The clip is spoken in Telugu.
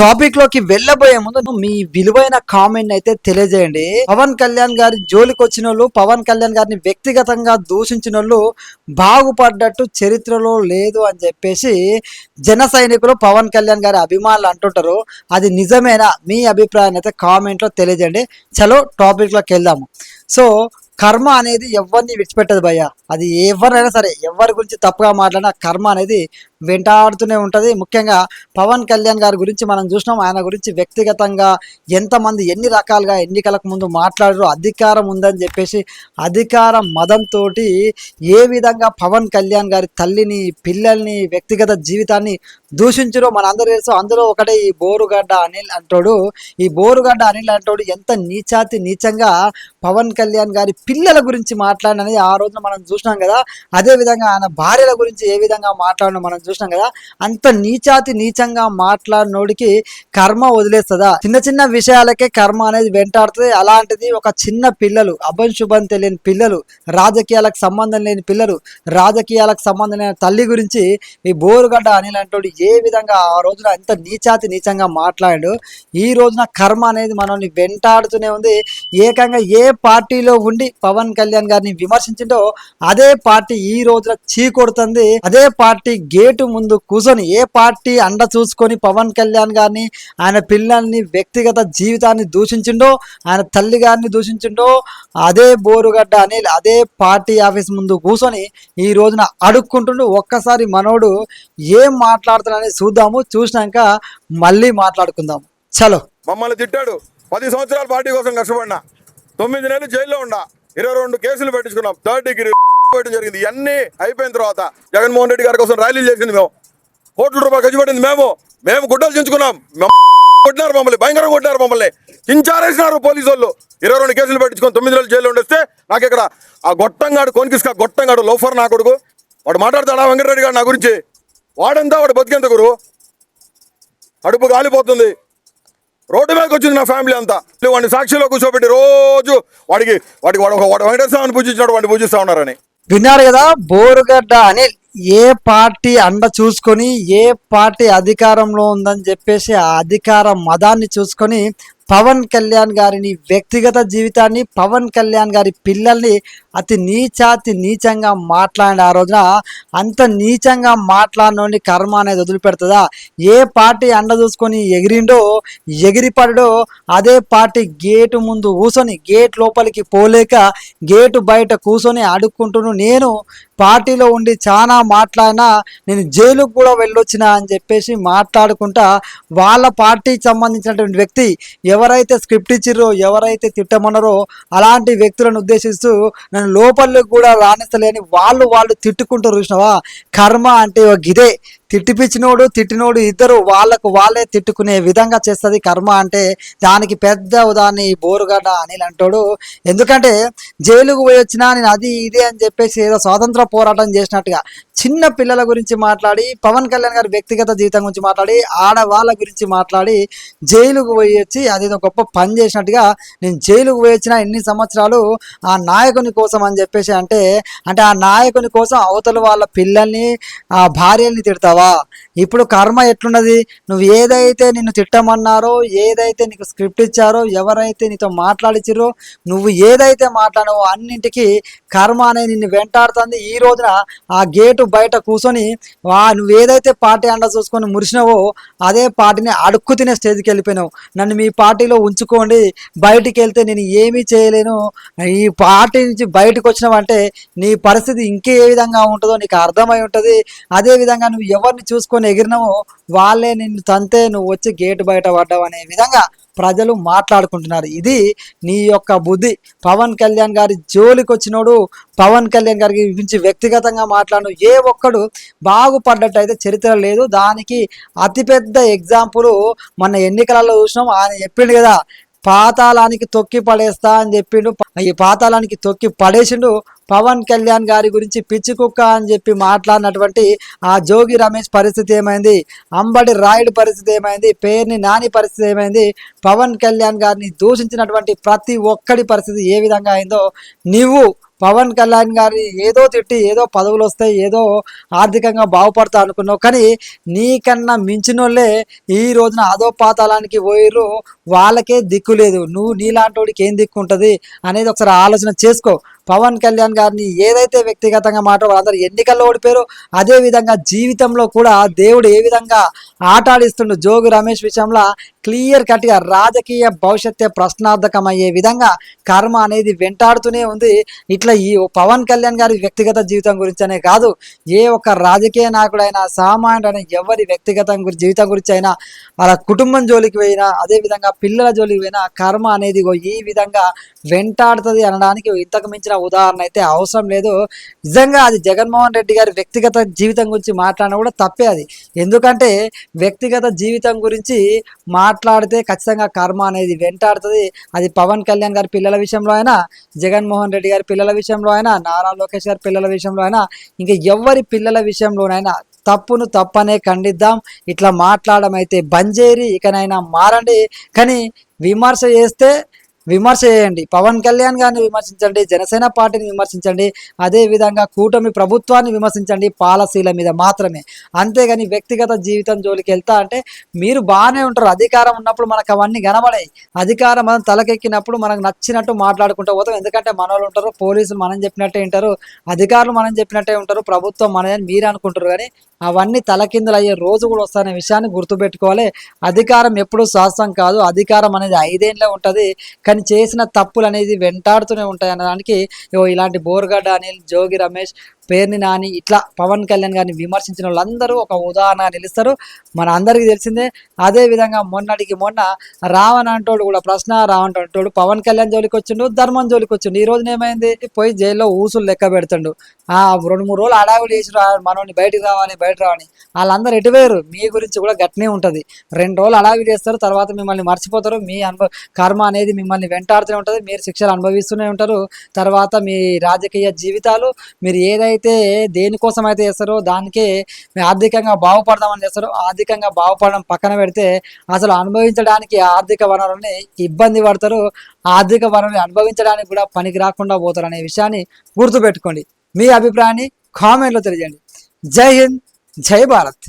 టాపిక్ లోకి వెళ్ళబోయే ముందు మీ విలువైన కామెంట్ అయితే తెలియజేయండి. పవన్ కళ్యాణ్ గారి జోలికి వచ్చిన వాళ్ళు, పవన్ కళ్యాణ్ గారిని వ్యక్తిగతంగా దూషించిన వాళ్ళు బాగుపడ్డట్టు చరిత్రలో లేదు అని చెప్పేసి జన సైనికులు పవన్ కళ్యాణ్ గారి అభిమానులు అంటుంటారు. అది నిజమేనా? మీ అభిప్రాయాన్ని అయితే కామెంట్ లో తెలియజేయండి. చలో టాపిక్ లోకి వెళ్దాము. సో కర్మ అనేది ఎవరిని విడిచిపెట్టదు భయ్య. అది ఎవరైనా సరే, ఎవరి గురించి తప్పుగా మాట్లాడినా కర్మ అనేది వెంటాడుతూనే ఉంటుంది. ముఖ్యంగా పవన్ కళ్యాణ్ గారి గురించి మనం చూసినాం. ఆయన గురించి వ్యక్తిగతంగా ఎంతమంది ఎన్ని రకాలుగా ఎన్నికలకు ముందు మాట్లాడారు. అధికారం ఉందని చెప్పేసి అధికార మదంతో ఏ విధంగా పవన్ కళ్యాణ్ గారి తల్లిని, పిల్లల్ని, వ్యక్తిగత జీవితాన్ని దూషించరో మనందరూ తెలుసు. అందులో ఒకటే ఈ బోరుగడ్డ అనిల్ అంటాడు. ఈ బోరుగడ్డ అనిల్ అంటాడు ఎంత నీచంగా పవన్ కళ్యాణ్ గారి పిల్లల గురించి మాట్లాడినది ఆ రోజున మనం చూసినాం కదా. అదే విధంగా ఆయన భార్యల గురించి ఏ విధంగా మాట్లాడిన మనం చూసినాం కదా. అంత నీచంగా మాట్లాడినోడికి కర్మ వదిలేస్తుందా? చిన్న విషయాలకే కర్మ అనేది వెంటాడుతుంది. అలాంటిది ఒక చిన్న పిల్లలు, శుభం తెలియని పిల్లలు, రాజకీయాలకు సంబంధం లేని పిల్లలు, రాజకీయాలకు సంబంధం లేని తల్లి గురించి ఈ బోరుగడ్డ అనిల్ అంటోడు ఏ విధంగా ఆ రోజున ఎంత నీచంగా మాట్లాడాడు. ఈ రోజున కర్మ అనేది మనల్ని వెంటాడుతూనే ఉంది. ఏకంగా ఏ పార్టీలో ఉండి పవన్ కళ్యాణ్ గారిని విమర్శించిందో అదే పార్టీ ఈ రోజున చీకొడుతుంది. అదే పార్టీ గేటు ముందు కూర్చొని ఏ పార్టీ అండ చూసుకొని పవన్ కళ్యాణ్ గారిని, ఆయన పిల్లల్ని, వ్యక్తిగత జీవితాన్ని దూషించిండో, ఆయన తల్లి గారిని దూషించిండో అదే బోరుగడ్డ అని అదే పార్టీ ఆఫీస్ ముందు కూర్చొని ఈ రోజున అడుక్కుంటుండు. ఒక్కసారి మనోడు ఏం మాట్లాడుతున్నాడని చూద్దాము. చూసినాక మళ్ళీ మాట్లాడుకుందాము. చలో. మమ్మల్ని తిట్టాడు. 10 సంవత్సరాలు పార్టీ కోసం కష్టపడినా, 9 నెలలు జైల్లో ఉన్నా, 22 కేసులు పెట్టించుకున్నాం, 3rd డిగ్రీ పెట్టడం జరిగింది. ఇవన్నీ అయిపోయిన తర్వాత జగన్మోహన్ రెడ్డి గారి కోసం ర్యాలీలు చేసింది మేము, కోట్ల రూపాయలు ఖర్చు పెట్టింది మేము గుడ్డలు చించుకున్నాం. కొట్టినారు మమ్మల్ని, భయంకరంగా కొట్టినారు మమ్మల్ని, చించారేసినారు పోలీసు వాళ్ళు. 22 కేసులు పెట్టించుకొని 9 నెలలు జైల్లో ఉండేస్తే నాకు ఇక్కడ ఆ గొట్టంగాడు కొనికిస్కా గొట్టంగాడు లోఫర్ నా కొడుకు వాడు మాట్లాడతాడా వెంకటరెడ్డి గారు నా గురించి? వాడంతా వాడు బతికేంత గురు, అడుపు గాలిపోతుంది. రోడ్డు మీదకి వచ్చింది నా ఫ్యామిలీ అంతా. వాడిని సాక్షిలో కూర్చోబెట్టి రోజు వాడికి వెంకటేశ్వర స్వామిని పూజించినాడు, వాడిని పూజిస్తా ఉన్నారని విన్నారు కదా. బోరుగడ్డ అనిల్ ఏ పార్టీ అండ చూసుకొని, ఏ పార్టీ అధికారంలో ఉందని చెప్పేసి ఆ అధికార మదాన్ని చూసుకొని పవన్ కళ్యాణ్ గారిని, వ్యక్తిగత జీవితాన్ని, పవన్ కళ్యాణ్ గారి పిల్లల్ని అతి నీచంగా మాట్లాడిన ఆ రోజున అంత నీచంగా మాట్లాడినోని కర్మ అనేది వదిలిపెడుతుందా? ఏ పార్టీ అండ చూసుకొని ఎగిరిండో, ఎగిరిపడో అదే పార్టీ గేటు ముందు కూర్చొని, గేట్ లోపలికి పోలేక గేటు బయట కూర్చొని అడుక్కుంటును. నేను పార్టీలో ఉండి చాలా మాట్లాడినా, నేను జైలుకు కూడా వెళ్ళొచ్చిన అని చెప్పేసి మాట్లాడుకుంటా వాళ్ళ పార్టీకి సంబంధించినటువంటి వ్యక్తి ఎవరైతే స్క్రిప్ట్ ఇచ్చిర్రో, ఎవరైతే తిట్టమన్నారో అలాంటి వ్యక్తులను ఉద్దేశిస్తూ నన్ను లోపలికి కూడా రాణిస్తలేని వాళ్ళు తిట్టుకుంటూ చూసినావా? కర్మ అంటే గిదే. తిట్టిపిచ్చినోడు, తిట్టినోడు ఇద్దరు వాళ్ళే తిట్టుకునే విధంగా చేస్తుంది కర్మ అంటే. దానికి పెద్ద ఉదాహరణ ఈ బోరుగడ్డ అనిల్ అంటాడు. ఎందుకంటే జైలుకు పోయి వచ్చినా నేను అది ఇది అని చెప్పేసి ఏదో స్వాతంత్ర పోరాటం చేసినట్టుగా చిన్న పిల్లల గురించి మాట్లాడి, పవన్ కళ్యాణ్ గారి వ్యక్తిగత జీవితం గురించి మాట్లాడి, ఆడవాళ్ళ గురించి మాట్లాడి జైలుకు పోయి వచ్చి అదేదో గొప్ప పని చేసినట్టుగా నేను జైలుకు పోయి వచ్చిన ఎన్ని సంవత్సరాలు ఆ నాయకుని కోసం అని చెప్పేసి అంటే ఆ నాయకుని కోసం అవతల వాళ్ళ పిల్లల్ని, ఆ భార్యల్ని తిడతావా? ఇప్పుడు కర్మ ఎట్లున్నది? నువ్వు ఏదైతే నిన్ను తిట్టమన్నారో, ఏదైతే నీకు స్క్రిప్ట్ ఇచ్చారో, ఎవరైతే నీతో మాట్లాడిచ్చిరో, నువ్వు ఏదైతే మాట్లాడావో అన్నింటికి కర్మ అనేది నిన్ను వెంటాడుతుంది. ఈ రోజున ఆ గేటు బయట కూర్చొని నువ్వు ఏదైతే పార్టీ అండ చూసుకొని మురిసినావో అదే పార్టీని అడుక్కు తినే స్టేజ్కి వెళ్ళిపోయినావు. నన్ను మీ పార్టీలో ఉంచుకోండి, బయటికి వెళ్తే నేను ఏమీ చేయలేను, ఈ పార్టీ నుంచి బయటకు వచ్చినావంటే నీ పరిస్థితి ఇంకే ఏ విధంగా ఉంటుందో నీకు అర్థమై ఉంటుంది. అదేవిధంగా నువ్వు ఎవరిని చూసుకొని ఎగిరినావో వాళ్ళే నిన్ను తంతే నువ్వు వచ్చి గేటు బయట పడ్డావు అనే విధంగా ప్రజలు మాట్లాడుకుంటున్నారు. ఇది నీ యొక్క బుద్ధి. పవన్ కళ్యాణ్ గారి జోలికి వచ్చినోడు, పవన్ కళ్యాణ్ గారి గురించి వ్యక్తిగతంగా మాట్లాడు ఏ ఒక్కడు బాగుపడ్డట్టు అయితే చరిత్ర లేదు. దానికి అతిపెద్ద ఎగ్జాంపుల్ మన ఎన్నికలలో చూసినాం. ఆయన చెప్పిండు కదా, పాతాళానికి తొక్కి పడేస్తా అని చెప్పిండు. ఈ పాతాళానికి తొక్కి పడేసిండు. పవన్ కళ్యాణ్ గారి గురించి పిచ్చి కుక్క అని చెప్పి మాట్లాడినటువంటి ఆ జోగి రమేష్ పరిస్థితి ఏమైంది? అంబటి రాయుడు పరిస్థితి ఏమైంది? పేర్ని నాని పరిస్థితి ఏమైంది? పవన్ కళ్యాణ్ గారిని దూషించినటువంటి ప్రతి ఒక్కడి పరిస్థితి ఏ విధంగా అయిందో నువ్వు పవన్ కళ్యాణ్ గారి ఏదో తిట్టి ఏదో పదవులు వస్తాయి, ఏదో ఆర్థికంగా బాగుపడతా అనుకున్నావు, కానీ నీకన్నా మించినోళ్ళే ఈ రోజున అదో పాతాళానికి పోయిర్రు. వాళ్ళకే దిక్కు లేదు. నువ్వు నీలాంటోడికి ఏం దిక్కు ఉంటుంది అనేది ఒకసారి ఆలోచన చేసుకో. పవన్ కళ్యాణ్ గారిని ఏదైతే వ్యక్తిగతంగా మాట వాళ్ళందరూ ఎన్నికల్లో ఓడిపోయారో అదే విధంగా జీవితంలో కూడా దేవుడు ఏ విధంగా ఆట ఆడిస్తుండు. జోగి రమేష్ విషయంలో క్లియర్ కట్గా రాజకీయ భవిష్యత్తే ప్రశ్నార్థకమయ్యే విధంగా కర్మ అనేది వెంటాడుతూనే ఉంది. ఇట్లా ఈ పవన్ కళ్యాణ్ గారి వ్యక్తిగత జీవితం గురించి అనే కాదు, ఏ ఒక్క రాజకీయ నాయకుడైనా సామాన్యుడైనా ఎవరి వ్యక్తిగత జీవితం గురించి అయినా వాళ్ళ కుటుంబం జోలికి పోయినా అదేవిధంగా పిల్లల జోలికి పోయినా కర్మ అనేది ఈ విధంగా వెంటాడుతుంది అనడానికి ఇంతకు మించిన ఉదాహరణ అయితే అవసరం లేదు. నిజంగా అది జగన్మోహన్ రెడ్డి గారి వ్యక్తిగత జీవితం గురించి మాట్లాడినా కూడా తప్పే అది. ఎందుకంటే వ్యక్తిగత జీవితం గురించి మాట్లాడితే ఖచ్చితంగా కర్మ అనేది వెంటాడుతుంది. అది పవన్ కళ్యాణ్ గారి పిల్లల విషయంలో అయినా, జగన్మోహన్ రెడ్డి గారి పిల్లల విషయంలో అయినా, నారా లోకేష్ గారి పిల్లల విషయంలో అయినా, ఇంకా ఎవరి పిల్లల విషయంలోనైనా తప్పును తప్పనే ఖండిద్దాం. ఇట్లా మాట్లాడడం అయితే బంజేరి ఇకనైనా మారండి. కానీ విమర్శ చేస్తే విమర్శ చేయండి, పవన్ కళ్యాణ్ గారిని విమర్శించండి, జనసేన పార్టీని విమర్శించండి, అదేవిధంగా కూటమి ప్రభుత్వాన్ని విమర్శించండి పాలసీల మీద మాత్రమే. అంతేగాని వ్యక్తిగత జీవితం జోలికి వెళ్తా అంటే మీరు బాగానే ఉంటారు. అధికారం ఉన్నప్పుడు మనకు అవన్నీ కనబడాయి. అధికారం మనం తలకెక్కినప్పుడు మనకు నచ్చినట్టు మాట్లాడుకుంటూ పోతాం. ఎందుకంటే మన వాళ్ళు ఉంటారు, పోలీసులు మనం చెప్పినట్టే ఉంటారు, అధికారులు మనం చెప్పినట్టే ఉంటారు, ప్రభుత్వం మనదని మీరు అనుకుంటారు. కానీ అవన్నీ తలకిందులు అయ్యే రోజు కూడా వస్తాయనే విషయాన్ని గుర్తుపెట్టుకోవాలి. అధికారం ఎప్పుడూ శాశ్వతం కాదు. అధికారం అనేది 5 ఏళ్ళే ఉంటుంది, కానీ చేసిన తప్పులు అనేది వెంటాడుతూనే ఉంటాయి అన్నదానికి ఇలాంటి బోర్గడ్డ అనిల్, జోగి రమేష్, పేర్ని నాని ఇట్లా పవన్ కళ్యాణ్ గారిని విమర్శించిన వాళ్ళందరూ ఒక ఉదాహరణ నిలుస్తారు. మన అందరికీ తెలిసిందే. అదే విధంగా మొన్నటికి మొన్న రావణ్ అంటోడు కూడా రావణ్ అంటోడు పవన్ కళ్యాణ్ జోలికి వచ్చిండు, ధర్మం జోలికి వచ్చిండు. ఈ రోజున ఏమైంది, పోయి జైల్లో ఊసులు లెక్క పెడుతుండు. 2-3 రోజులు అడావులు చేసి మనోని బయటకు రావాలి వాళ్ళందరూ ఎటువేరు. మీ గురించి కూడా గట్నే ఉంటుంది. 2 రోజులు అడావులు చేస్తారు, తర్వాత మిమ్మల్ని మర్చిపోతారు. మీ కర్మ అనేది మిమ్మల్ని వెంటాడుతూనే ఉంటుంది. మీరు శిక్షలు అనుభవిస్తూనే ఉంటారు. తర్వాత మీ రాజకీయ జీవితాలు మీరు ఏదైతే దేనికోసం అయితే చేస్తారో దానికే ఆర్థికంగా బాగుపడదామని చేస్తారో, ఆర్థికంగా బాగుపడడం పక్కన పెడితే అసలు అనుభవించడానికి ఆర్థిక వనరుల్ని ఇబ్బంది పడతారు. ఆర్థిక వనరుల్ని అనుభవించడానికి కూడా పనికి రాకుండా పోతారు అనే విషయాన్ని గుర్తుపెట్టుకోండి. మీ అభిప్రాయాన్ని కామెంట్లో తెలియజేయండి. జై హింద్, జై భారత్.